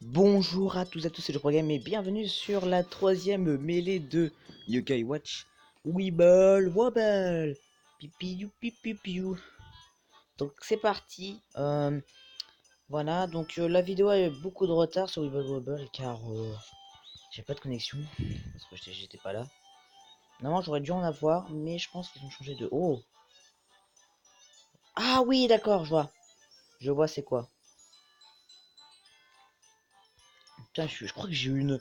Bonjour à tous c'est le programme et bienvenue sur la troisième mêlée de Yokai Watch. Weeble Wobble Pipiou pipiou. Donc c'est parti. Voilà, donc la vidéo a eu beaucoup de retard sur Weeble Wobble car j'ai pas de connexion. Parce que j'étais pas là. Normalement j'aurais dû en avoir, mais je pense qu'ils ont changé de... Oh. Ah oui d'accord, je vois. Je vois c'est quoi. Putain, je crois que j'ai eu une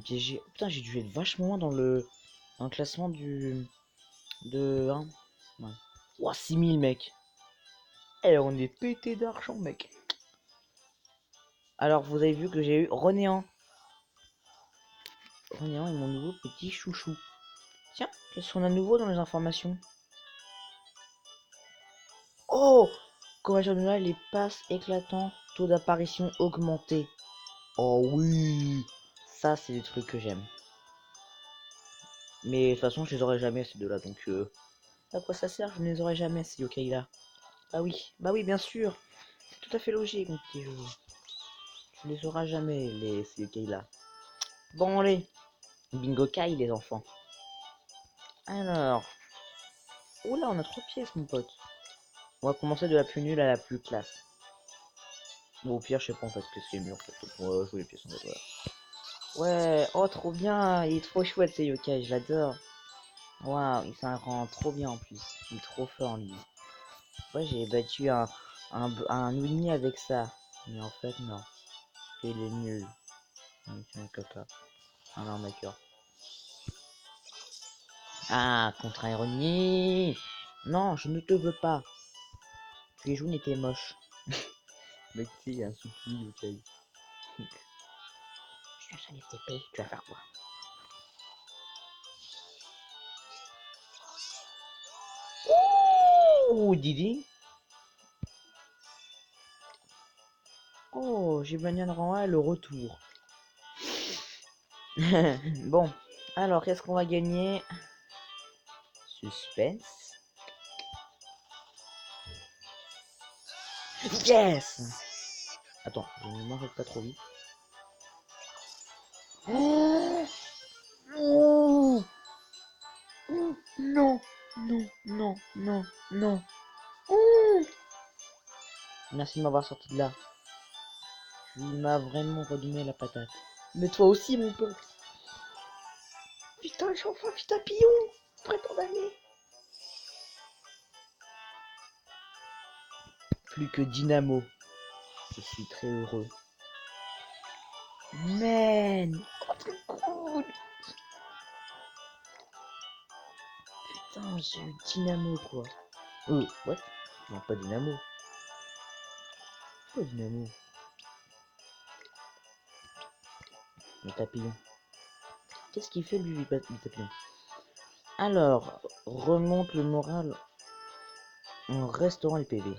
piégée. Putain, j'ai dû être vachement loin dans le classement de 1. Ouais. Ouah, 6000 mec. Eh, on est pété d'argent mec. Alors vous avez vu que j'ai eu Renéant. Renéant est mon nouveau petit chouchou. Tiens, qu'est-ce qu'on a de nouveau dans les informations? Oh, conversion de Noël, les passes éclatants, taux d'apparition augmenté. Oh oui, ça c'est des trucs que j'aime. Mais de toute façon je les aurai jamais ces deux-là, donc à quoi ça sert? Je ne les aurai jamais ces yokai là. Bah oui bien sûr, c'est tout à fait logique mon petit jeu. Tu les auras jamais ces yokai là. Bon allez, bingo kai les enfants. Alors, oula on a 3 pièces mon pote. On va commencer de la plus nulle à la plus classe. Bon, au pire je sais pas en fait ce que c'est mieux en fait. Donc on va jouer les pièces en fait, voilà. Ouais, oh trop bien, il est trop chouette ce yokai, je l'adore. Waouh, il s'en rend trop bien en plus. Il est trop fort lui. Ouais, j'ai battu un Ouni avec ça. Mais en fait, non. Il est nul. C'est un caca. Un arnaqueur. Ah, contre ironie. Non, je ne te veux pas. Tu es jaune et t'es moche. Mais tu sais, un soutenu, ok. Je cherche un FTP, tu vas faire quoi? Ouh, Didi. Oh, j'ai gagné un rang 1 le retour. Bon, alors qu'est-ce qu'on va gagner? Suspense. Yes! Attends, je ne m'arrête pas trop vite. Oh non, non, non, non, non, non. Merci de m'avoir sorti de là. Tu m'as vraiment redonné la patate. Mais toi aussi, mon pote. Putain, j'ai enfin vu papillon. Après tant d'années. Plus que Dynamo. Je suis très heureux. Man, oh, trop cool. Putain, j'ai eu Dynamo, quoi. Ouais. Non, pas Dynamo. Pas Dynamo. Le papillon. Qu'est-ce qu'il fait, lui, le papillon? Alors, remonte le moral en restaurant les PV.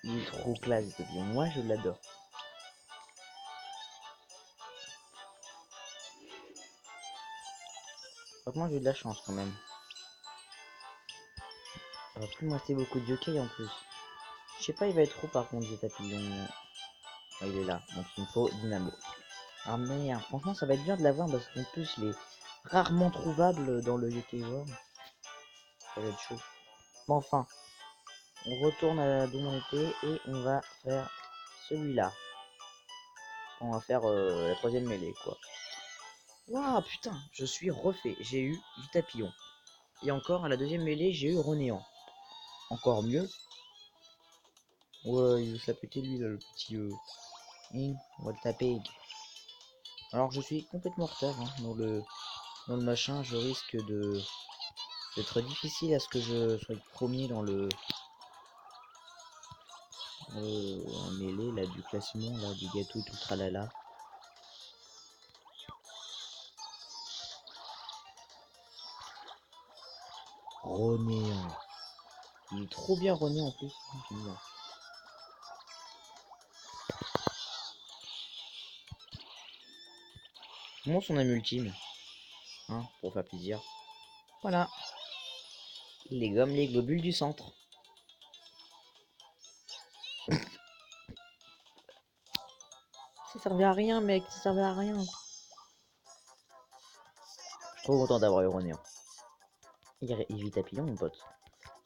Il est trop classe, ce papillon. Moi, je l'adore. Par contre, j'ai de la chance, quand même. Alors, plus moi, c'est beaucoup de yokai, en plus. Je sais pas, il va être trop, par contre, ce papillon. Oh, il est là. Donc, il me faut Dynamo. Ah, merde. Franchement, ça va être dur de l'avoir, parce qu'en plus, il est rarement trouvable dans le Yokai World. Ça va être chaud. Bon, enfin. On retourne à d'où on était, et on va faire celui-là. On va faire la troisième mêlée, quoi. Waouh, putain, je suis refait. J'ai eu du tapillon. Et encore, à la deuxième mêlée, j'ai eu Renéant. Encore mieux. Ouais, il veut se la péter, lui, là, le petit... on va le taper. Alors, je suis complètement en retard, hein, dans le machin. Je risque d'être difficile à ce que je sois premier dans en mêlée, là, du classement, là, du gâteau et tout tralala. Renéant. Il est trop bien René en plus. Comment son âme ultime, hein, pour faire plaisir. Voilà. Les gommes, les globules du centre. servait à rien, mec, ça servait à rien. Je suis trop content d'avoir eu René. Il vit papillon, mon pote.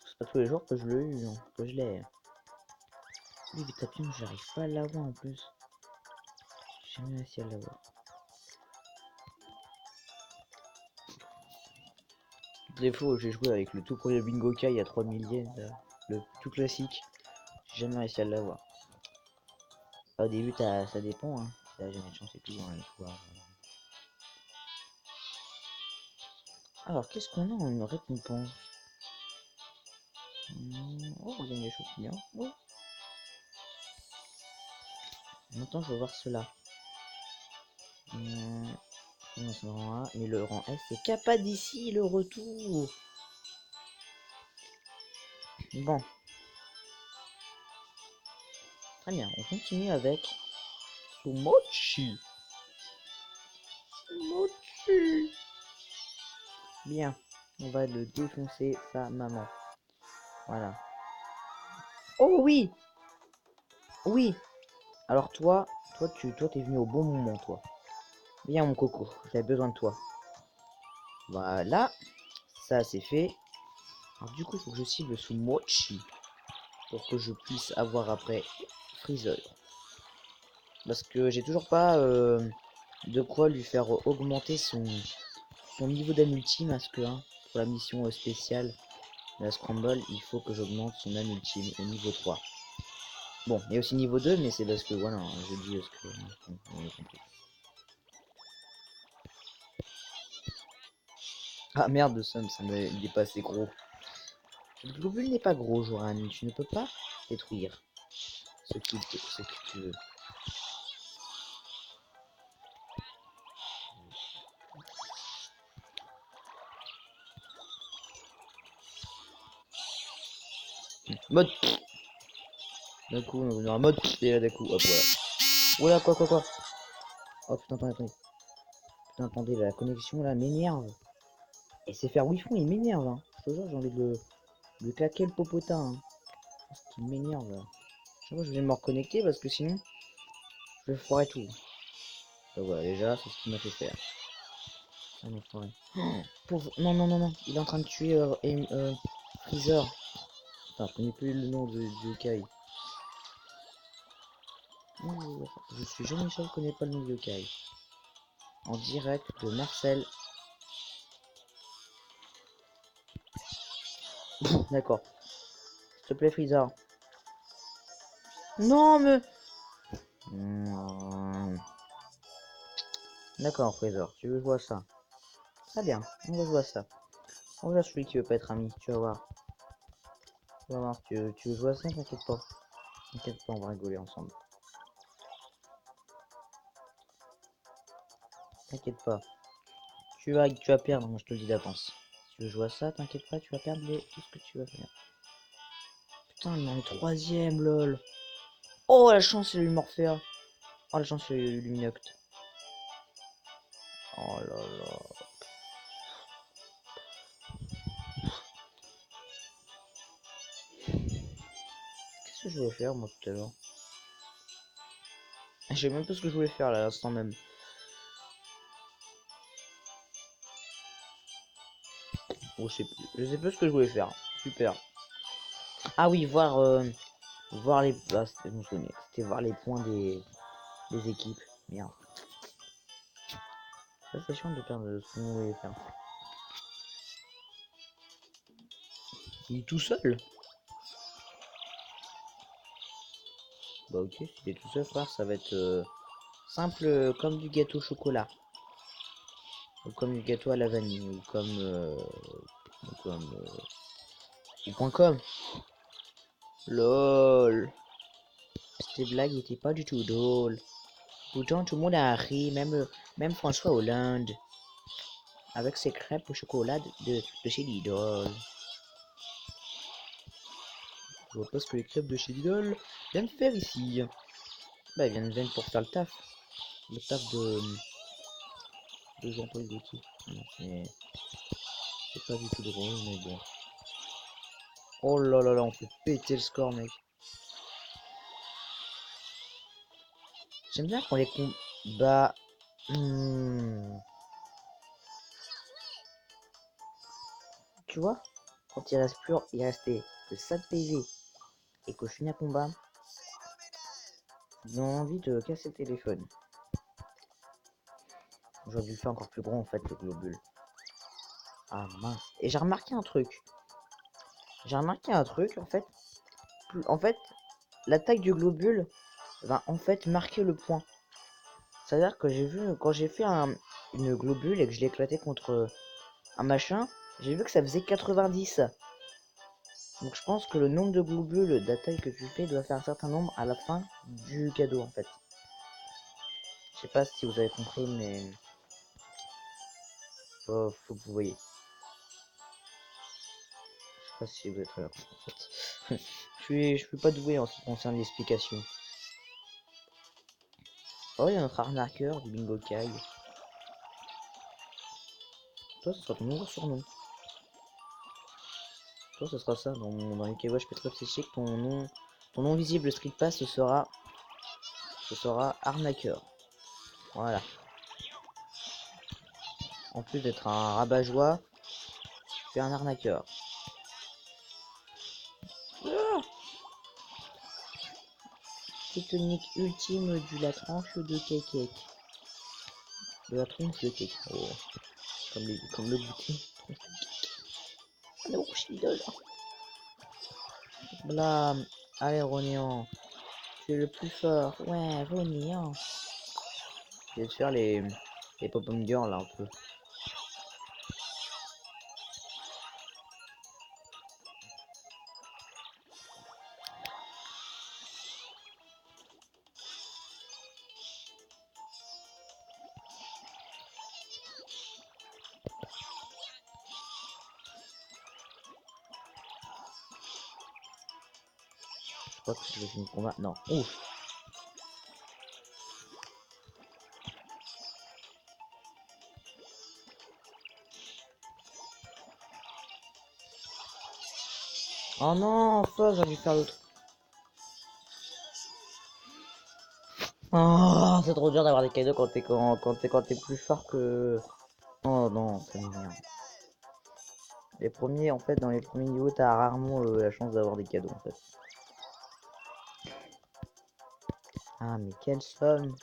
C'est pas tous les jours que je l'ai eu, hein, que je l'ai. Lui, vit papillon, j'arrive pas à l'avoir en plus. J'ai jamais réussi à l'avoir. Des fois, j'ai joué avec le tout premier Bingo Kai à 3 milliers, le tout classique. J'ai jamais réussi à l'avoir. Au début, ça dépend, hein. T'as jamais de chance et tout, hein, Alors, qu'est-ce qu'on a en une récompense? Oh, il y a des choses bien. Oh. Maintenant, je vais voir cela. Mais le rang S, c'est Kappa d'ici, le retour. Bon. Très bien, on continue avec Sumochi. Sumochi. Bien, on va le défoncer sa maman. Voilà. Oh oui. Oui. Alors toi t'es venu au bon moment, toi. Viens mon coco, j'avais besoin de toi. Voilà. Ça c'est fait. Alors du coup, il faut que je cible sous Mochi pour que je puisse avoir après Freezer. Parce que j'ai toujours pas de quoi lui faire augmenter son niveau d'âme ultime. Parce que pour la mission spéciale de la Scramble, il faut que j'augmente son âme ultime au niveau 3. Bon, et aussi niveau 2, mais c'est parce que voilà, je dis ce que on a compris. Ah merde, Sam, il est pas assez gros. Le globule n'est pas gros, Joran. Tu ne peux pas détruire ce que tu veux. Mode. D'un coup, on a un mode et là d'un coup, hop voilà. Oula, quoi. Oh putain, attendez. Putain, attendez, la connexion là m'énerve. Et c'est faire Wi-Fi, il m'énerve. Hein. Je te jure, j'ai envie de le claquer le popotin. Hein. Ce qui m'énerve. Je vais me reconnecter parce que sinon, je vais foirer tout. Donc voilà, déjà, c'est ce qu'il m'a fait faire. Ah non, foiré. Oh, pauvre. Non. Il est en train de tuer Freezer. Putain, je connais plus le nom du Kai. Je suis Jean-Michel, je connais pas le nom du Kai. En direct de Marcel. D'accord. S'il te plaît, Freezer. Non, mais... D'accord, Freezer, tu veux jouer à ça. Très bien, on va jouer à ça. On va celui qui veut pas être ami, tu vas voir. Tu vas voir, tu veux jouer à ça, t'inquiète pas. T'inquiète pas, on va rigoler ensemble. T'inquiète pas. Tu vas perdre, moi je te le dis d'avance. Si tu veux jouer à ça, t'inquiète pas, tu vas perdre tout ce que tu vas faire. Putain, il est troisième, lol. Oh, la chance, il a eu Morphea. Oh, la chance, il a eu Luminoct. Oh là là. Qu'est-ce que je voulais faire, moi, tout à l'heure? Je sais même pas ce que je voulais faire, là, à l'instant même. Oh, je sais plus ce que je voulais faire. Super. Ah oui, voir les... Ah, c'était voir les points des équipes. Merde. Ça, c'est chiant de perdre ce qu'on voulait faire. Il est tout seul. Bah ok, si il est tout seul, frère, ça va être simple comme du gâteau au chocolat. Ou comme du gâteau à la vanille. Ou ou point com. LOL. Cette blague était pas du tout drôle. Pourtant, tout le monde a ri, même François Hollande. Avec ses crêpes au chocolat de chez Lidl. Je vois pas ce que les crêpes de chez Lidl viennent faire ici. Bah, ils viennent pour faire le taf. Le taf de Jean-Paul Gaultier. C'est pas du tout drôle, mais bon. Oh là là là, on fait péter le score, mec. J'aime bien quand les combats... Hmm. Tu vois, quand il reste plus, il restait que 7 PV et que je finis un combat, ils ont envie de casser le téléphone. J'aurais dû le faire encore plus grand en fait, le globule. Ah mince. Et j'ai remarqué un truc. En fait. En fait, l'attaque du globule va en fait marquer le point. C'est-à-dire que j'ai vu, quand j'ai fait une globule et que je l'ai éclaté contre un machin, j'ai vu que ça faisait 90. Donc je pense que le nombre de globules d'attaque que tu fais doit faire un certain nombre à la fin du cadeau en fait. Je sais pas si vous avez compris, mais faut que vous voyez. Je sais pas si vous êtes là. En fait. je suis pas doué en ce qui concerne l'explication. Oh, il y a notre arnaqueur du Bingo Kai. Toi, ce sera ton nouveau surnom. Toi, ce sera ça dans les KWatch Petrol Psychique. Ton nom visible Street Pass, ce sera arnaqueur. Voilà. En plus d'être un rabat-joie, tu es un arnaqueur. Ah, technique ultime de la tranche de cake. De la tronche de cake. Oh. Comme le goûter. Oh, idole. Blam. Allez, Ronéant. Tu es le plus fort. Ouais, Ronéant. Je vais te faire les pop-up girls là un peu. Je crois que je finis le combat. Non. Ouf. Oh non, enfin, j'ai dû faire l'autre. Oh, c'est trop dur d'avoir des cadeaux quand t'es plus fort que... Oh non, ça m'énerve. Les premiers, en fait, dans les premiers niveaux, t'as rarement la chance d'avoir des cadeaux, en fait. Ah, mais quelle somme!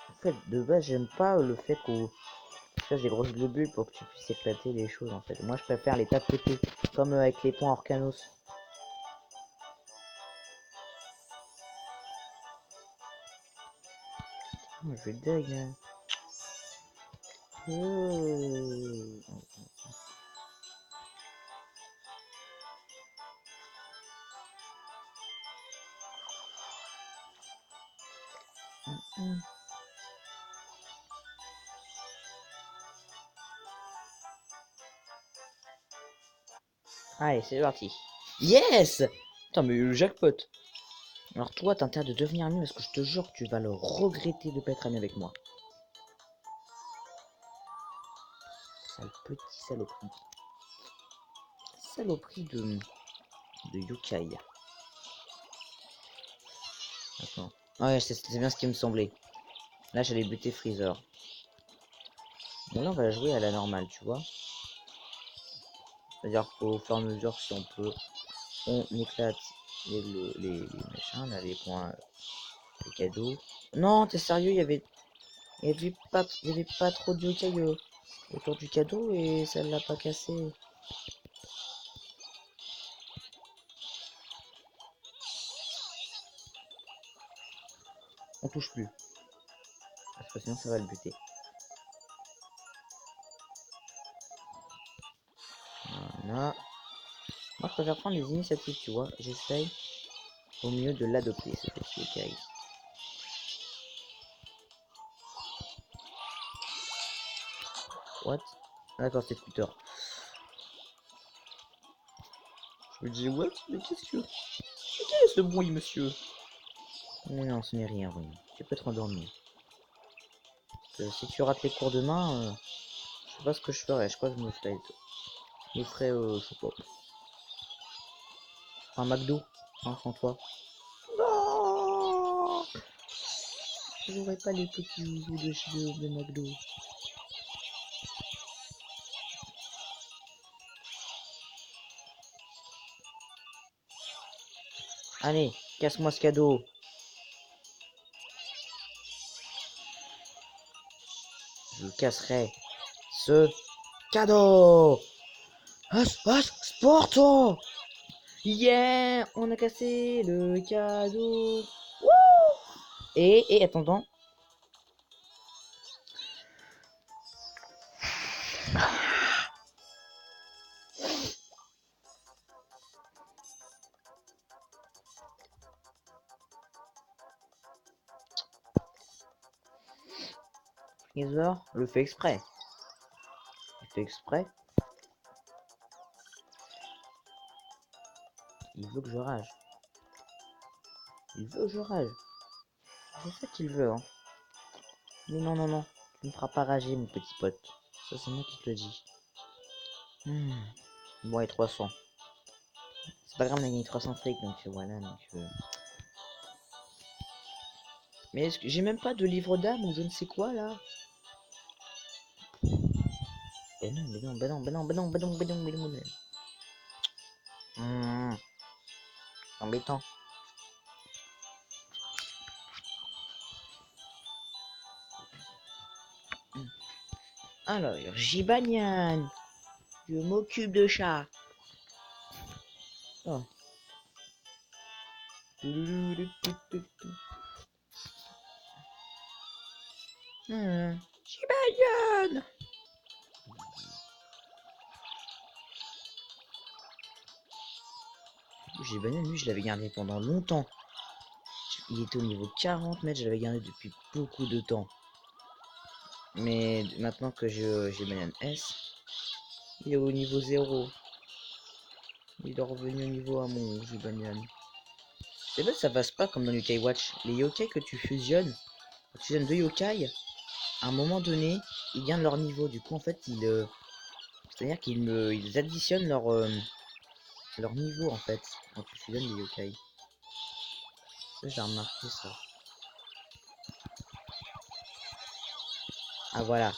En fait, de base, j'aime pas le fait qu'on fasse des grosses globules pour que tu puisses éclater les choses, en fait. Moi, je préfère les tapoter, comme avec les points Orcanos. Oh, je vais deg, hein. Oh. Allez, c'est parti. Yes! Putain, mais le jackpot. Alors toi, t'as intérêt de devenir ami parce que je te jure que tu vas le regretter de pas être ami avec moi. Sale petit saloperie. Saloperie de yokai. Attends. Ouais, c'est bien ce qui me semblait. Là, j'allais buter Freezer. Bon, là, on va jouer à la normale, tu vois. C'est-à-dire qu'au fur et à mesure, si on peut, on éclate les machins, là, les points, les cadeaux. Non, t'es sérieux, il y avait pas trop de yokai autour du cadeau et ça l'a pas cassé. On touche plus. Parce que sinon, ça va le buter. Voilà. Moi, je préfère prendre les initiatives, tu vois. J'essaye au mieux de l'adopter, ce petit yokai. What? D'accord, c'est Twitter. Je me dis, what? Mais qu'est-ce que... Qu'est-ce ce bruit, monsieur? Oh non, ce n'est rien, oui. Tu peux être endormi. Si tu rates les cours demain, je sais pas ce que je ferais. Je crois que je me ferais, je sais pas. Un McDo, hein, sans toi. Non, j'aurais pas les petits joujoux de McDo. Allez, casse-moi ce cadeau. Je casserai ce cadeau. Sporto. Yeah, on a cassé le cadeau. Wouh. Et attends. Freezer le fait exprès. Il fait exprès. Il veut que je rage. Il veut que je rage. C'est ça qu'il veut, hein. Mais non. Tu ne feras pas rager, mon petit pote. Ça, c'est moi qui te le dis. Bon, et 300. C'est pas grave, on a gagné 300 fric, donc voilà. Mais est-ce que j'ai même pas de livre d'âme ou je ne sais quoi, là? Non. Embêtant. Alors, Gibanian. Je m'occupe de chat. Oh. Gibanian. Gibanian, lui, je l'avais gardé pendant longtemps. Il était au niveau 40 mètres, je l'avais gardé depuis beaucoup de temps. Mais maintenant que j'ai Banane S, il est au niveau 0. Il est revenu au niveau à mon Banane. C'est vrai que ça passe pas comme dans Yokai Watch. Les yokai que tu fusionnes, quand tu fusionnes deux yokai, à un moment donné, ils gagnent leur niveau. Du coup, en fait, c'est-à-dire ils additionnent leur niveau, en fait, quand tu fusionnes les yokai. Ça, j'ai remarqué ça. Ah, voilà.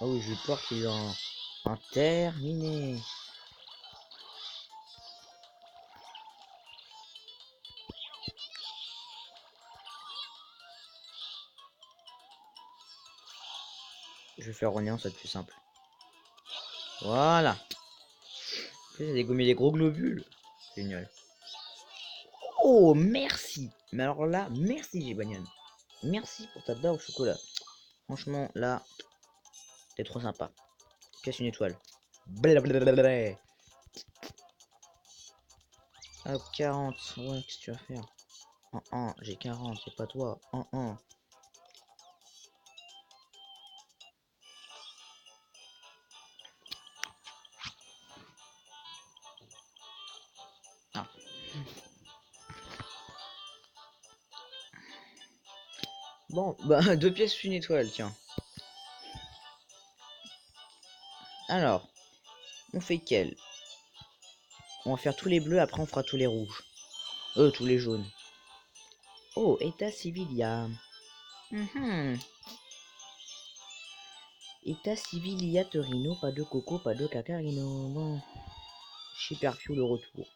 Ah oui, je peur qu'il en terminé. Je vais faire Ronéant, ça va être plus simple. Voilà. J'ai dégommé les gros globules. Génial. Oh, merci. Mais alors là, merci Gibanian. Merci pour ta barre au chocolat. Franchement, là, t'es trop sympa. Pièce une étoile. Blablabla. Hop, 40. Ouais, qu'est-ce que tu vas faire? J'ai 40, c'est pas toi. Ah. Bon, bah, 2 pièces, une étoile, tiens. Alors, on fait quel? On va faire tous les bleus, après on fera tous les rouges. Tous les jaunes. Oh, état civilia. État civilia Torino, pas de coco, pas de cacarino. Bon. Superfio le retour.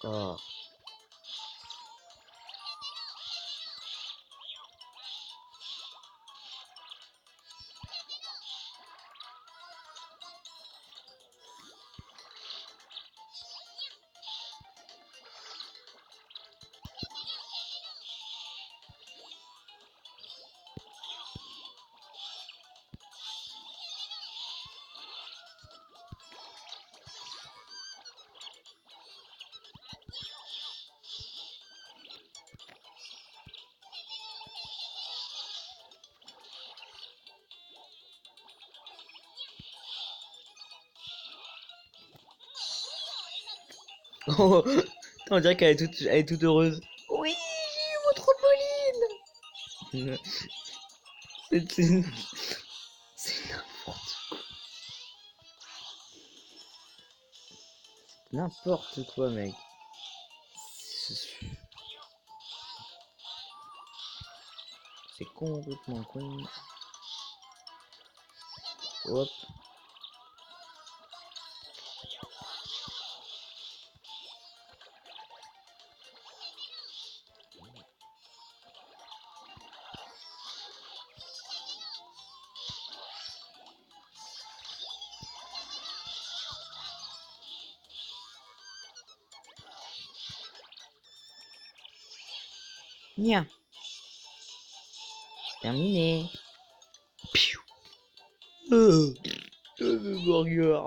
Oh. Oh, on dirait qu'elle est toute heureuse. Oui, j'ai eu mon trampoline. C'est c'est n'importe quoi. N'importe quoi, mec. C'est complètement con. Hop. Nia. Terminé. Piou. Burger.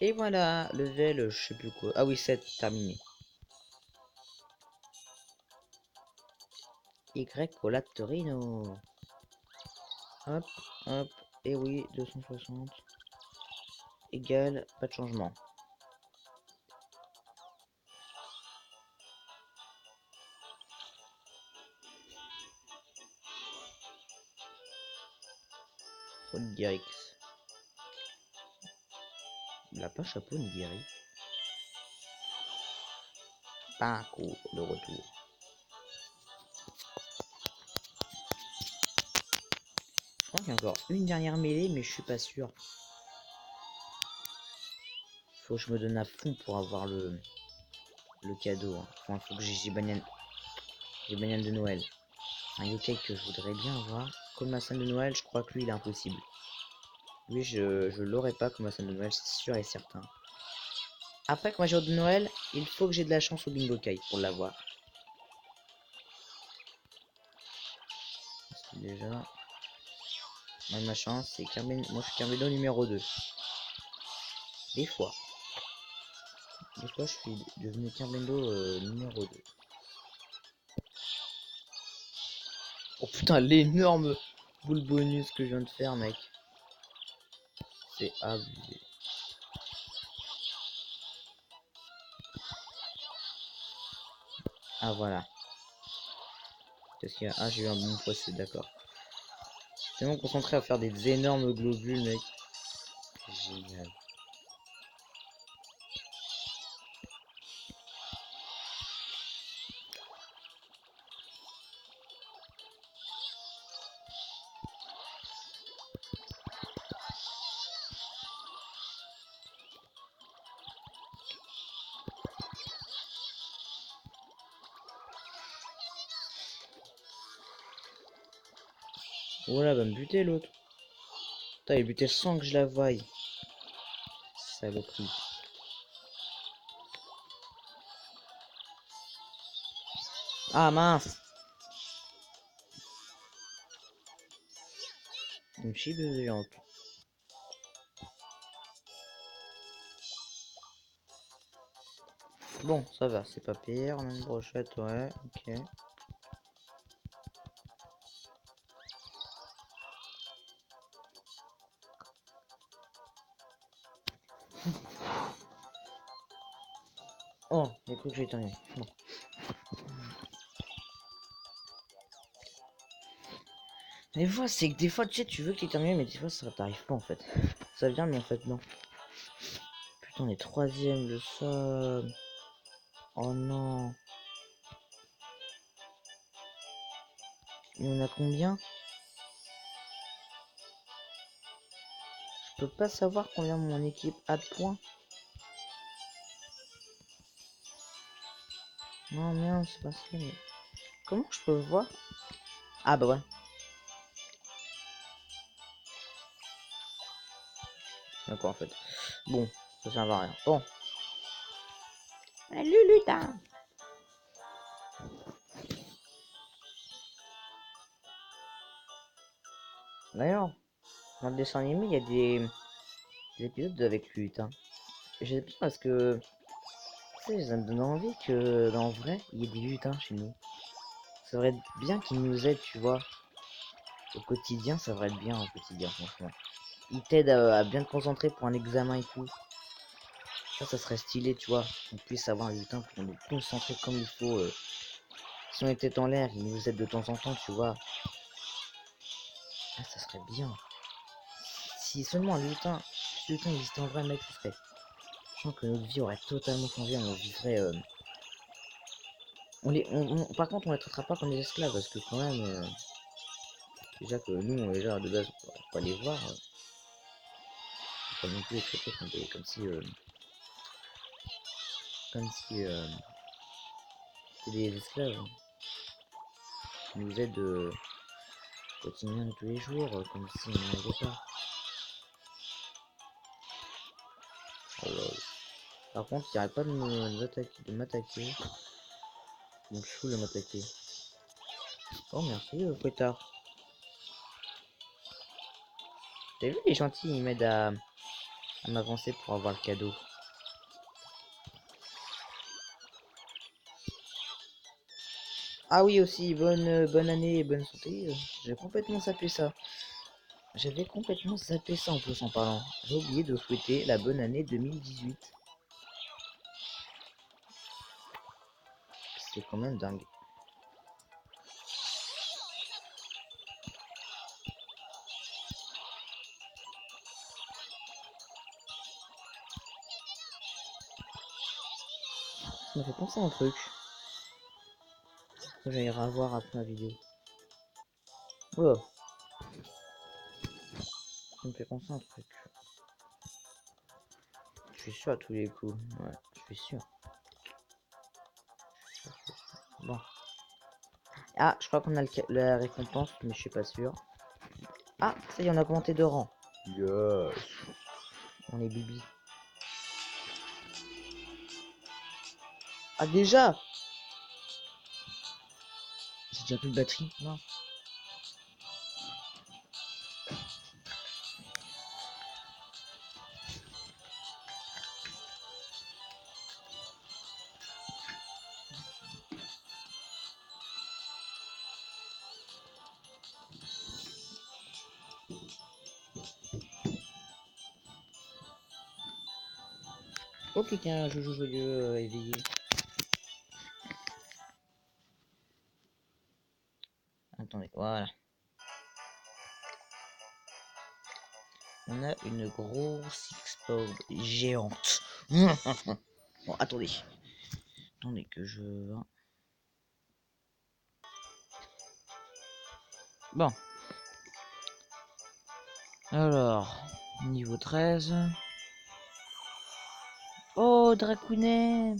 Et voilà, level, je sais plus quoi. Ah oui, 7, terminé. Y Torino. Hop, hop. Et oui, 260. Égal, pas de changement. Nigirix. Il a pas chapeau Nigiri. Paco, le retour. Je crois qu'il y a encore une dernière mêlée, mais je suis pas sûr. Faut que je me donne à fond pour avoir le cadeau. Hein. Enfin, faut que j'ai banane de Noël. Un yokai que je voudrais bien avoir. Comme ma scène de Noël, je crois que lui, il est impossible. Lui, je l'aurais pas comme ma scène de Noël, c'est sûr et certain. Après, comme jour de Noël, il faut que j'ai de la chance au bingo kai pour l'avoir. Déjà, moi, ma chance, c'est moi je suis Carmelo numéro 2. Des fois, je suis devenu Carmelo numéro 2. Oh putain, l'énorme boule bonus que je viens de faire, mec. C'est abusé. Ah voilà. Qu'est-ce qu'il y a? Ah, j'ai eu un bon procès, d'accord. Tellement concentré à faire des énormes globules, mec. Génial. Voilà, va me buter l'autre. Putain, il butait sans que je la voie. Saloperie. Ah mince. Une chible géante. Bon, ça va, c'est pas pire. On a une brochette, ouais, ok. Oh, j'ai cru que j'ai terminé. Bon. Des fois, c'est que des fois, tu sais, tu veux que tu termines, mais des fois, ça t'arrive pas en fait. Ça vient, mais en fait, non. Putain, on est troisième, le sol. Oh non. Et on a combien? Je peux pas savoir combien mon équipe a de points. Non, merde, c'est pas ça. Mais... comment je peux voir? Ah bah ouais. D'accord, en fait. Bon, ça sert à rien. Bon. Salut, lutin. D'ailleurs, dans le dessin animé, il y a des épisodes avec lutin. J'ai bien parce que... tu sais, ça me donne envie que, en vrai, il y ait des lutins chez nous. Ça devrait être bien qu'ils nous aident, tu vois. Au quotidien, ça devrait être bien au quotidien, franchement. Ils t'aident à bien te concentrer pour un examen et tout. Ça serait stylé, tu vois. On puisse avoir un lutin pour nous concentrer comme il faut qui ont les têtes en l'air, ils nous aident de temps en temps, tu vois. Ah, ça serait bien. Si seulement un lutin, si le lutin existait en vrai, mec, ce serait... Je sens que notre vie aurait totalement changé, on vivrait... Par contre, on les traitera pas comme des esclaves, parce que quand même... déjà que nous, déjà, de base, on peut pas les voir. Pas non plus les traiter comme si... comme si... c'était des esclaves. Qui nous aident au quotidien de tous les jours, comme si on n'en avait pas. Oh là là. Par contre, il arrête pas de m'attaquer. Donc je fous de m'attaquer. Oh merci Fouettard. T'as vu, il est gentil, il m'aide à m'avancer pour avoir le cadeau. Ah oui aussi, bonne année et bonne santé. J'ai complètement zappé ça. J'avais complètement zappé ça en plus en parlant. J'ai oublié de souhaiter la bonne année 2018. C'est quand même dingue. Ça me fait penser à un truc que j'allais revoir après la vidéo. Oh, ça me fait penser à un truc. Je suis sûr à tous les coups. Ouais, je suis sûr. Bon. Ah, je crois qu'on a la récompense, mais je suis pas sûr. Ah, ça y est, on a augmenté de rang. Yes. On est bibi. Ah, déjà? J'ai déjà plus de batterie? Non. Oh, quelqu'un, un joujou joyeux éveillé. Attendez, voilà. On a une grosse expo géante. Bon, attendez. Attendez que je... Bon. Alors, niveau 13. Oh, Dracounet.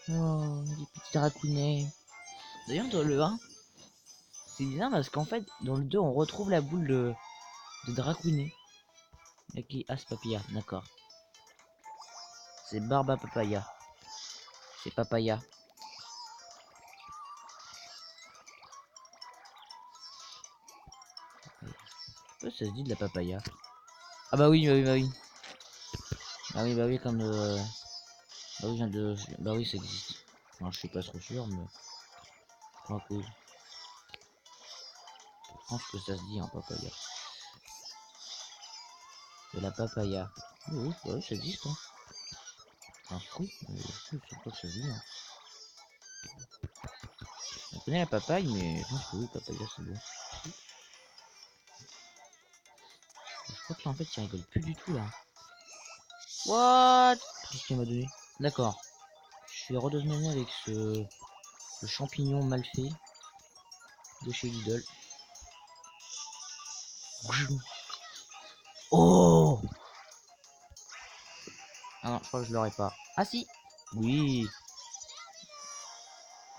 Oh, des petits Dracounets. D'ailleurs, dans le 1, c'est bizarre parce qu'en fait, dans le 2, on retrouve la boule de Dracounet. Ok, ah, c'est Papaya, d'accord. C'est Barba Papaya. C'est Papaya. Ça se dit de la papaya. Ah bah oui, bah oui, bah oui. Bah oui, comme bah oui, bah oui, ça existe. Alors, je suis pas trop sûr, mais je crois que... Je pense que ça se dit en papaya. De la papaya. Oui, bah oui, ça existe, hein. C'est un fruit, mais je sais pas que ça se dit, hein. On connaît la papaye, mais je pense que oui, papaya, c'est bon. Je crois que là, en fait, il rigole plus du tout, là. What? Qu'est-ce qu'il m'a donné? D'accord. Je suis redevenu avec ce champignon mal fait de chez Lidl. Oh! Ah non, je crois que je l'aurais pas. Ah si! Oui!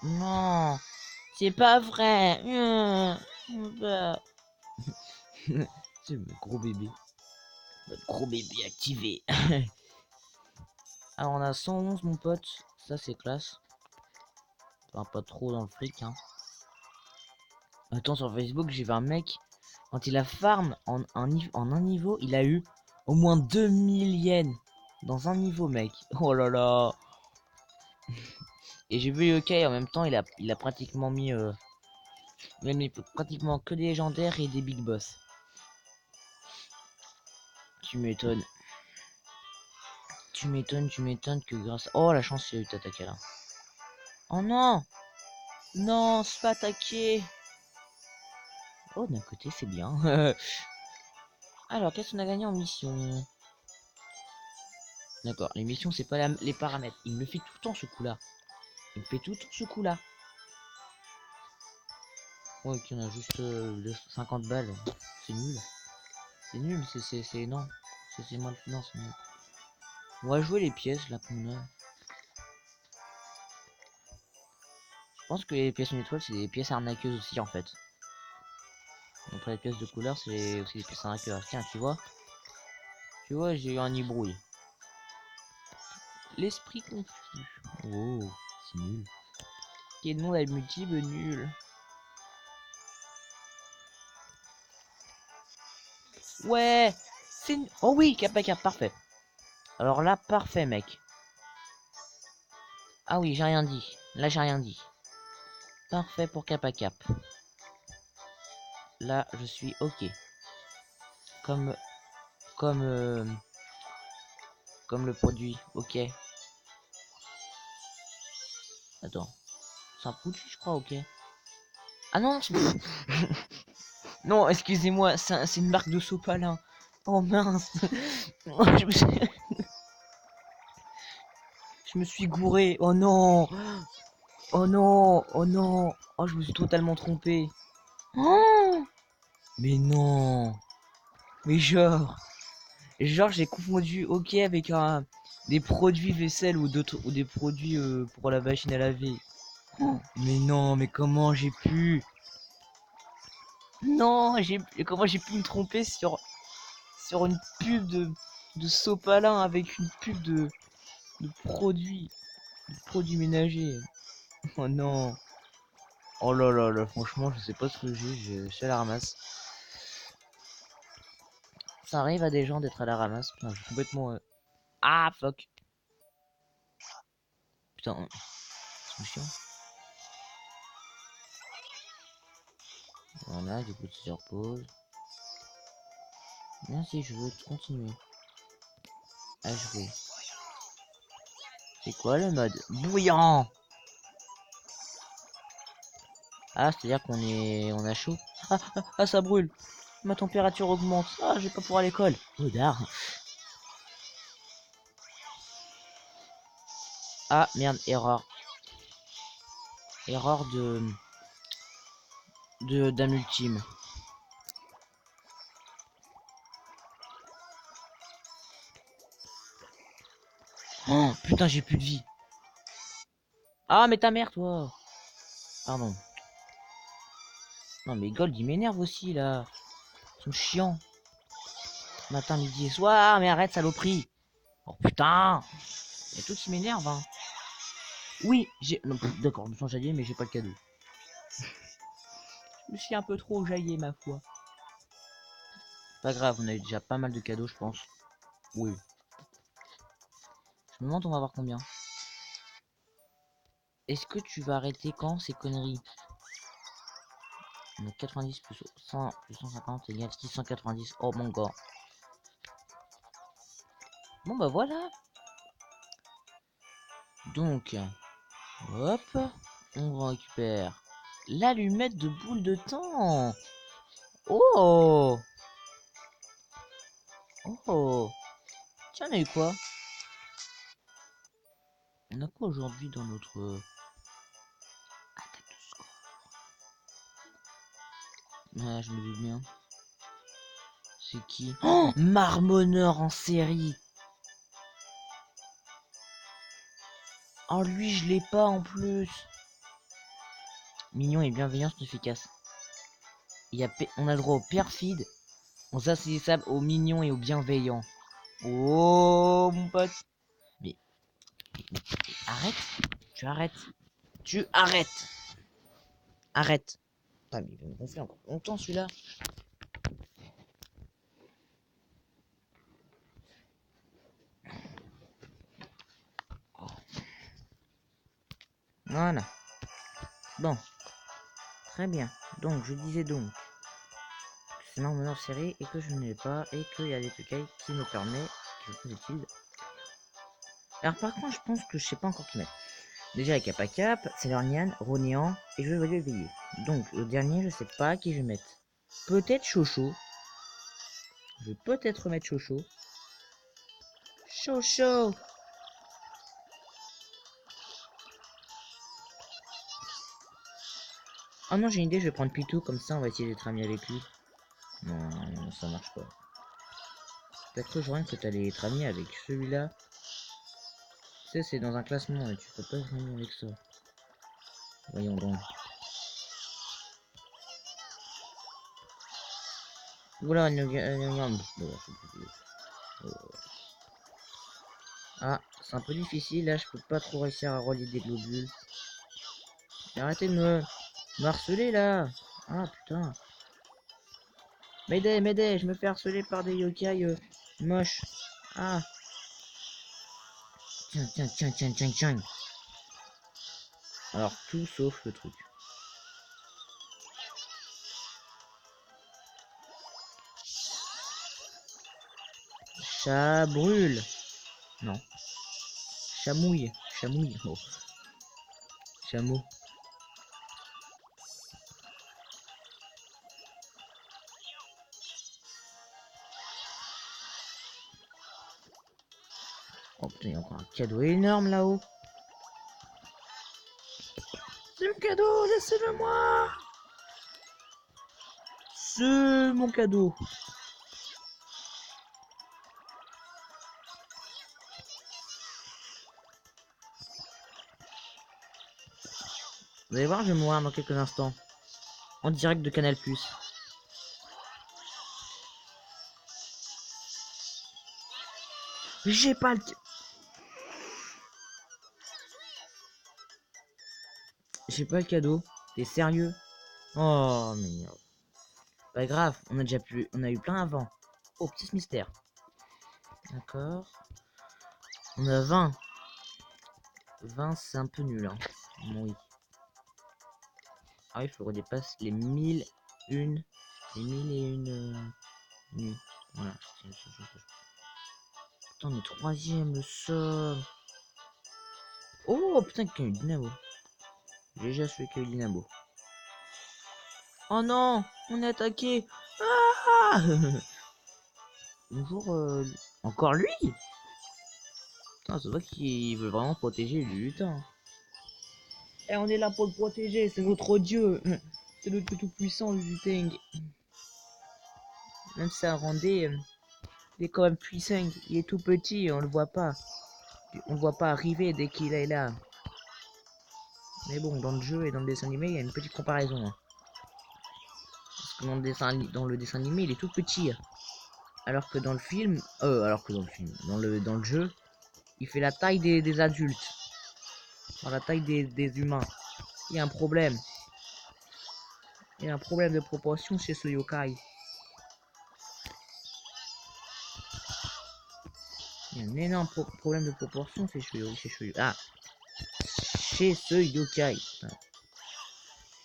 Non! C'est pas vrai! Bah. C'est le gros bébé. Le gros bébé activé. Alors on a 111 mon pote. Ça c'est classe. Enfin, pas trop dans le fric, hein. Attends, sur Facebook, j'ai vu un mec, quand il a farm en un niveau, il a eu au moins 2000 yens. Dans un niveau, mec. Oh là là. Et j'ai vu OK, en même temps, il a pratiquement mis... il a mis pratiquement que des légendaires et des big boss. Tu m'étonnes. Tu m'étonnes que grâce... Oh, la chance, il a eu t'attaquer là. Oh non! Non, se fait attaquer. Oh, d'un côté, c'est bien. Alors, qu'est-ce qu'on a gagné en mission? D'accord, les missions, c'est pas les paramètres. Il me le fait tout le temps, ce coup-là. Il me fait tout le temps, ce coup-là. Oh, ok, on a juste 50 balles. C'est nul. C'est nul, c'est... Non. C'est moins... Non, c'est nul. On va jouer les pièces, là, qu'on a. Je pense que les pièces en étoile, c'est des pièces arnaqueuses aussi, en fait. Après, les pièces de couleur, c'est aussi des pièces arnaqueuses. Tiens, tu vois? Tu vois, j'ai eu un hibrouille. L'esprit confus. Oh, c'est nul. Quel monde à multiple nul. Ouais, c'est... Oh oui, cap à cap, parfait. Alors là, parfait, mec. Ah oui, j'ai rien dit. Là, j'ai rien dit. Parfait pour cap à cap. Là, je suis ok. Comme... Comme... Comme le produit, ok. Attends. C'est un produit, je crois, ok. Ah non, non, excusez-moi, c'est une marque de sopalin. Oh mince. Oh, je me suis gouré. Oh non. Oh non. Oh non. Oh, je me suis totalement trompé. Oh, mais non. Mais genre j'ai confondu ok avec des produits vaisselle ou d'autres ou des produits pour la machine à laver. Oh, mais non, mais comment j'ai pu? Non, comment j'ai pu me tromper sur une pub de sopalin avec une pub de produits ménagers. Oh non. Oh là là là, franchement, je sais pas ce que j'ai, je suis à la ramasse. Ça arrive à des gens d'être à la ramasse. Putain, je suis complètement. Ah, fuck. Putain, c'est chiant. Voilà, du coup, tu te reposes. Merci, je veux continuer à jouer. C'est quoi le mode bouillant? Ah, c'est-à-dire on a chaud. Ah, ça brûle. Ma température augmente. Ah, je vais pas pouvoir à l'école. Odard. Ah, merde, erreur. Erreur d'un ultime. Oh, putain, j'ai plus de vie. Ah, mais ta mère, toi. Pardon. Non, mais Gold, il m'énerve aussi, là. Ils sont chiants. Matin, midi et soir, mais arrête, saloperie. Oh, putain. Il y a tout qui m'énerve, hein. Oui, j'ai... Non, d'accord, je me sens jaillé, mais j'ai pas le cadeau. Je me suis un peu trop jaillé, ma foi. Pas grave, on a eu déjà pas mal de cadeaux, je pense. Oui. Je me demande, on va voir combien. Est-ce que tu vas arrêter quand ces conneries? Donc 90 plus 100 plus 150 égale 690. Oh mon gars. Bon bah voilà. Donc, hop, on récupère l'allumette de boule de temps. Oh, oh. Tiens, on a eu quoi? On a quoi aujourd'hui dans notre attaque de score? Ah, je me dis bien. C'est qui? Oh, Marmonneur en série. Oh, lui, je l'ai pas en plus. Mignon et bienveillance efficace. On a le droit au perfide, aux insaisissables, aux mignons et aux bienveillants. Oh, mon pote. Mais, arrête. Tu arrêtes. Tu arrêtes. Arrête. Putain, mais il va me gonfler encore longtemps celui-là. Voilà. Bon. Très bien. Donc, je disais donc. C'est normalement série et que je ne l'ai pas et qu'il y a des trucs qui me permet, qui me utile. Alors par contre, je pense que je sais pas encore qui mettre. Déjà avec Kappa Cap, Sailor-Nian, Ronéan et je vais éveiller. Donc le dernier, je sais pas qui je vais mettre. Peut-être Chocho. Je vais peut-être remettre Chocho. Chocho. Oh non, j'ai une idée, je vais prendre Pitou, comme ça on va essayer d'être amis avec lui. Non, ça marche pas. T'as cru, Joanne, que t'allais être ami avec celui-là? Tu sais, c'est dans un classement et tu peux pas être ami avec ça. Voyons donc. Voilà, ah, c'est un peu difficile, là, je peux pas trop réussir à relier des globules. Mais arrêtez de me harceler, là. Ah, putain. M'aidez, je me fais harceler par des yokai moches. Ah. Tiens. Alors, tout sauf le truc. Chat brûle. Non. Chamouille. Oh. Chameau. Oh putain, il y a encore un cadeau énorme là-haut. C'est mon cadeau, laissez-le moi. C'est mon cadeau. Vous allez voir, je vais mourir dans quelques instants. En direct de Canal+. J'ai pas le... J'ai pas le cadeau. T'es sérieux? Oh merde. Pas grave, on a eu plein avant. Oh, petit mystère. D'accord. On a 20. 20, c'est un peu nul, hein. Oui. Ah, il faut qu'on dépasse les 1001. Les 1001 nuits. Voilà. Putain, on est troisième, le sol. Oh, putain, qu'il y a eu Dynamo. J'ai déjà su qu'il y a eu Dynamo. Oh non, on est attaqué. Ah Bonjour, encore lui. Putain, c'est vrai qu'il veut vraiment protéger le lutin. Et on est là pour le protéger, c'est notre dieu. C'est notre tout puissant, le lutin. Même si ça rendait, il est quand même puissant. Il est tout petit, on le voit pas. On le voit pas arriver dès qu'il est là. Mais bon, dans le jeu et dans le dessin animé, il y a une petite comparaison, hein. Parce que dans le dessin animé, il est tout petit. Alors que dans le film, dans le jeu, il fait la taille des adultes. Dans la taille des humains. Il y a un problème. Il y a un problème de proportion chez ce yokai. Il y a un énorme problème de proportion chez Ah, chez ce yokai. Enfin,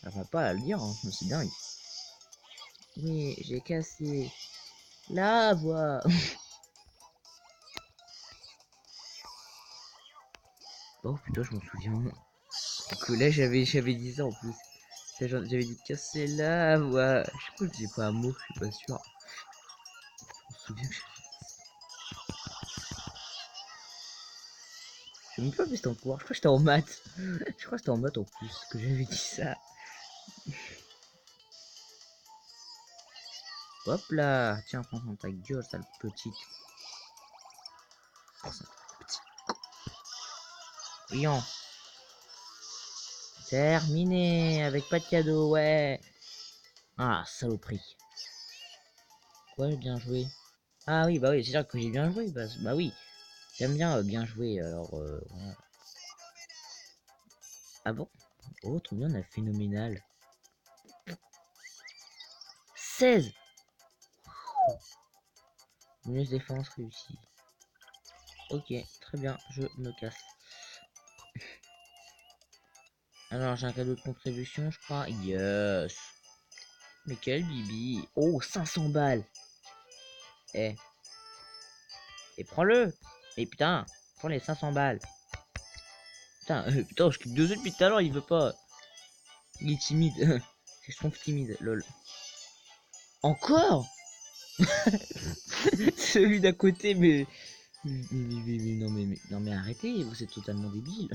ça va pas à le dire, hein. C'est dingue. Oui, j'ai cassé la voix. Oh putain, je m'en souviens. Au collège, j'avais dit ça en plus. J'avais dit casser la voix. Je crois que j'ai pas un mot, je suis pas sûr. Je me souviens que je sais même pas si c'était en cours. Je crois que j'étais en maths. Je crois que c'était en maths en plus que j'avais dit ça. Hop là. Tiens, prends ta gueule, sale petite. Oh, sale petit. Brillant. Terminé. Avec pas de cadeau, ouais. Ah, saloperie. Ouais, bien joué. Ah oui, bah oui, c'est sûr que j'ai bien joué. Bah oui. J'aime bien bien jouer, alors voilà. Ah bon? Oh, trop bien, on a phénoménal. 16. Bonus défense réussi. Ok, très bien, je me casse. Alors, j'ai un cadeau de contribution, je crois. Yes. Mais quel bibi. Oh, 500 balles. Eh. Et prends-le. Et putain, prends les 500 balles. Putain, je clique dessus depuis tout à l'heure, il veut pas. Il est timide. C'est je trouve timide, lol. Encore. Celui d'à côté, mais... Non mais arrêtez, vous êtes totalement débile.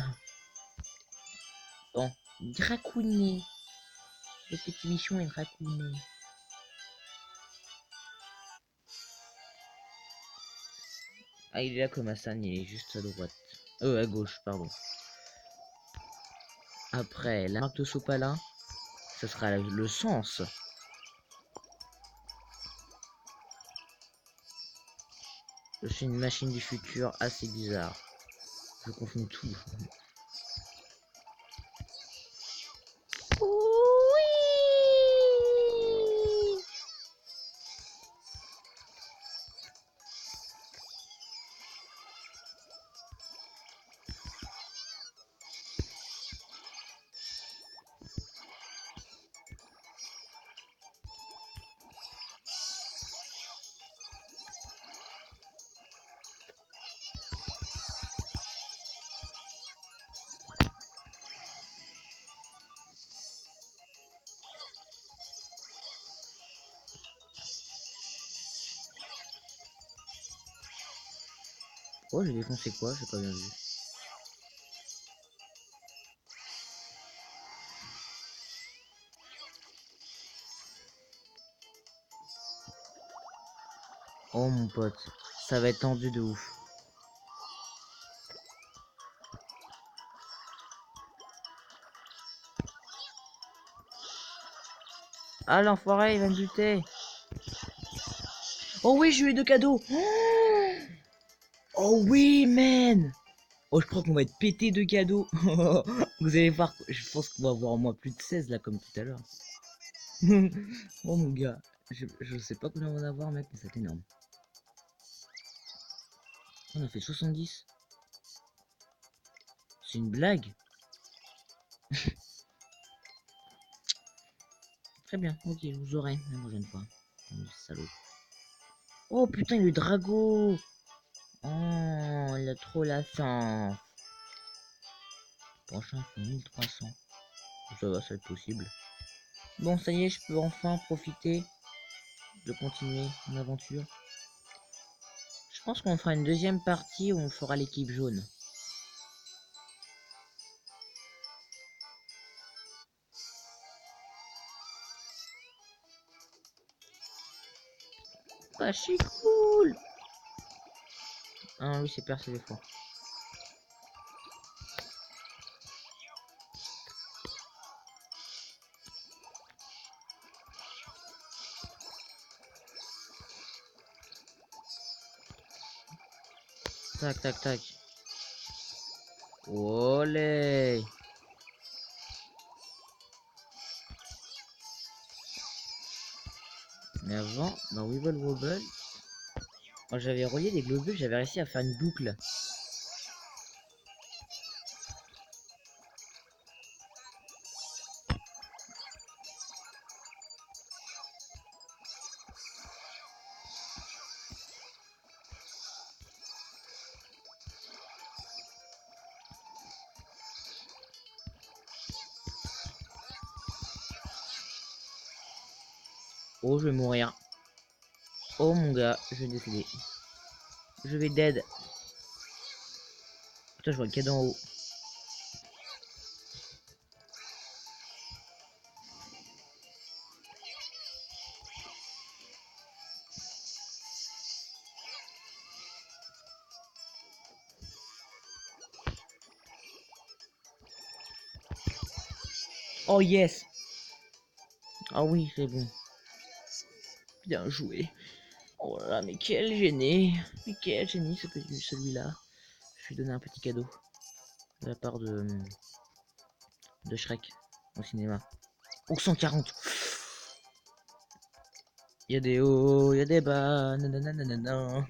Bon, Dracounet. Le petit bichon est Dracounet. Ah, il est là comme Hassan, il est juste à droite. À gauche, pardon. Après, la marque de Sopalin, ce sera le sens. Je suis une machine du futur assez bizarre. Je confonds tout. Oui. Oh, j'ai défoncé quoi? J'ai pas bien vu. Oh mon pote, ça va être tendu de ouf. Ah l'enfoiré, il va me buter. Oh oui, j'ai eu deux cadeaux. Oh oui, man. Oh, je crois qu'on va être pété de cadeaux. Vous allez voir, je pense qu'on va avoir au moins plus de 16 là, comme tout à l'heure. Oh mon gars, je sais pas combien on va en avoir, mec, mais c'est énorme. On a fait 70. C'est une blague. Très bien, ok, je vous aurai la prochaine fois. Oh, salaud. Oh putain, le drago. Oh, il a trop la chance. Prochain, c'est 1300. Ça va, ça va être possible. Bon, ça y est, je peux enfin profiter de continuer mon aventure. Je pense qu'on fera une deuxième partie où on fera l'équipe jaune. Bah, c'est cool. Ah oui, c'est percé des fois. Tac, tac, tac. Olé. Mais avant, dans Wibble Wobble, quand j'avais relié des globules, j'avais réussi à faire une boucle. Oh, je vais mourir. Oh mon gars, je vais décéder. Je vais dead. Putain, je vois le cadeau en haut. Oh yes. Ah oui, c'est bon. Bien joué. Oh là là, mais quel génie. Mais quel génie celui-là. Je lui donner un petit cadeau. De la part de Shrek au cinéma. Oh, 140. Il y a des hauts, il y a des bas, nanana.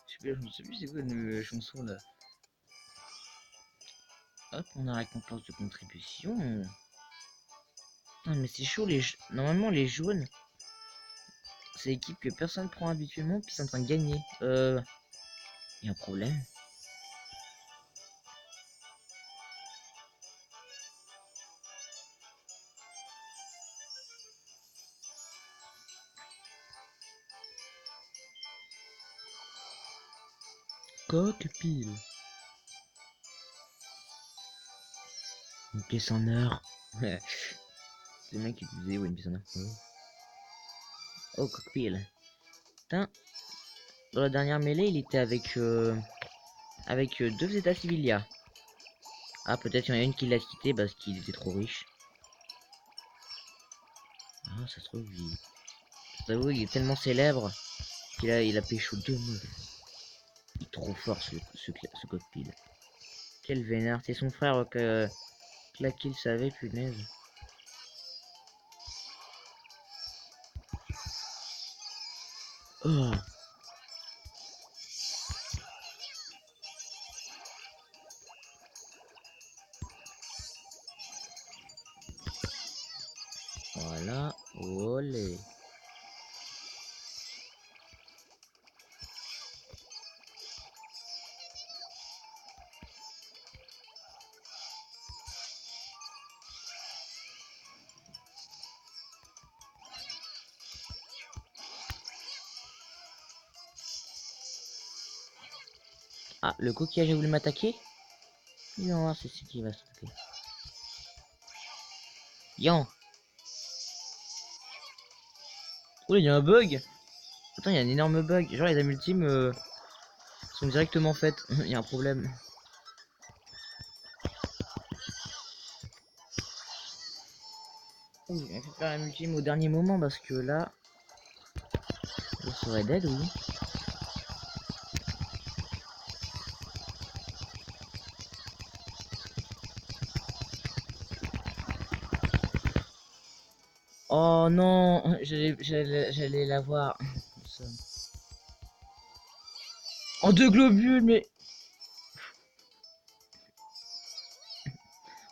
Je sais plus c'est quoi une chanson là. Hop, on a récompense de contribution. Ah, mais c'est chaud, normalement les jaunes, c'est l'équipe que personne prend habituellement, puis c'est en train de gagner. Il y a un problème. Coque-pile. Une pièce en or. C'est le mec qui disait, ouais, une pièce en or. Oh, coque-pile. Putain. Dans la dernière mêlée, il était avec deux états civilia. Ah, peut-être il y en a une qui l'a quitté parce qu'il était trop riche. Ah, ça se trouve, il est tellement célèbre qu'il a pécho 2 meufs. Il est trop fort ce cockpit. Quel vénard. C'est son frère que Claquil le savait, punaise. Oh. Voilà. Olé. Ah, le coquillage a voulu m'attaquer. On va voir c'est ce qui va s'attaquer. Yan. Oh, il y a un bug. Attends, il y a un énorme bug. Genre les âmes ultimes sont directement faites. Il y a un problème. Oui, il a fait faire la ultime au dernier moment parce que là, je serais dead, oui. Oh non, j'allais la voir. En 2 globules, mais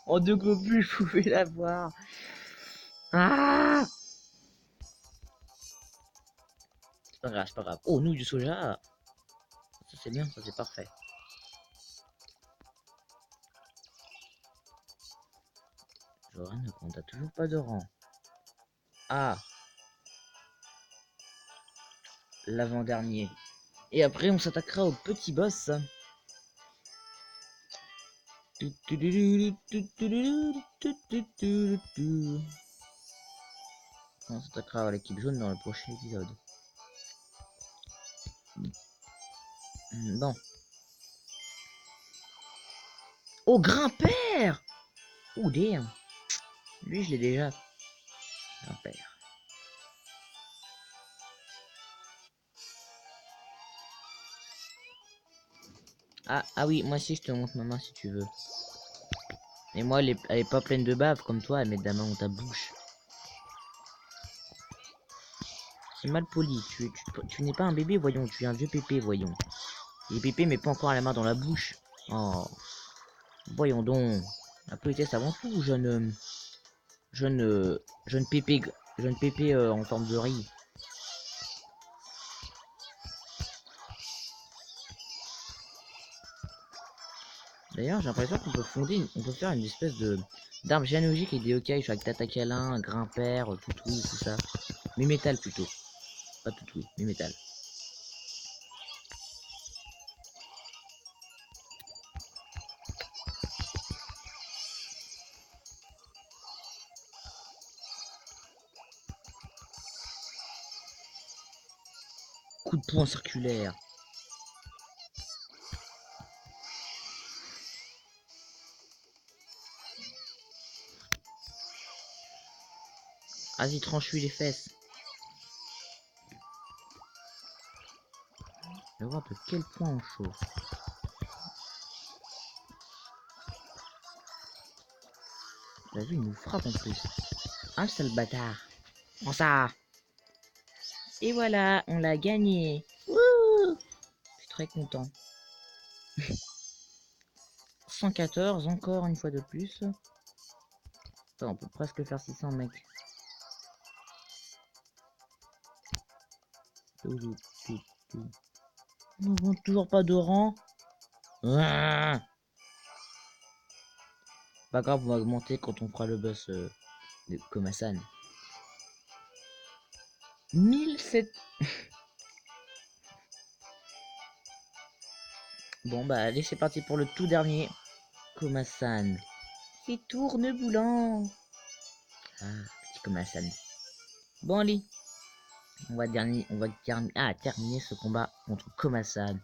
en 2 globules, je pouvais la voir. Ah, c'est pas grave, c'est pas grave. Oh, nouilles du soja. Ça c'est bien, ça c'est parfait. Joran ne compte toujours pas de rang. Ah, l'avant-dernier. Et après, on s'attaquera au petit boss. On s'attaquera à l'équipe jaune dans le prochain épisode. Bon. Oh, grand-père! Oh, damn. Lui, je l'ai déjà. Grand-père. Ah oui, moi aussi, je te montre ma main si tu veux. Et moi, elle est pas pleine de bave comme toi, elle met de la main dans ta bouche. C'est mal poli. Tu n'es pas un bébé, voyons. Tu es un vieux pépé, voyons. Et pépé met pas encore la main dans la bouche. Oh. Voyons donc. La politesse avant tout, jeune pépé, en forme de riz. D'ailleurs, j'ai l'impression qu'on peut on peut faire une espèce de d'arbre généalogique avec des yokai, avec Tatakalin, Grimpère, Toutoui, tout ça. Mais métal plutôt. Pas Toutoui, mais métal. Coup de poing circulaire. Vas-y, tranche-lui les fesses. Je vais voir de quel point on chauffe. T'as vu, il nous frappe en plus. Un seul bâtard. Prends ça. Et voilà, on l'a gagné. Wouh! Je suis très content. 114, encore une fois de plus. Attends, on peut presque faire 600, mec. Non, toujours pas de rang. Ah, pas grave, on va augmenter quand on fera le boss de Komasan. 1007. Bon bah allez, c'est parti pour le tout dernier. Komasan. Il tourne boulant. Ah, petit Komasan. Bon Ali, on va terminer ce combat contre Komasan.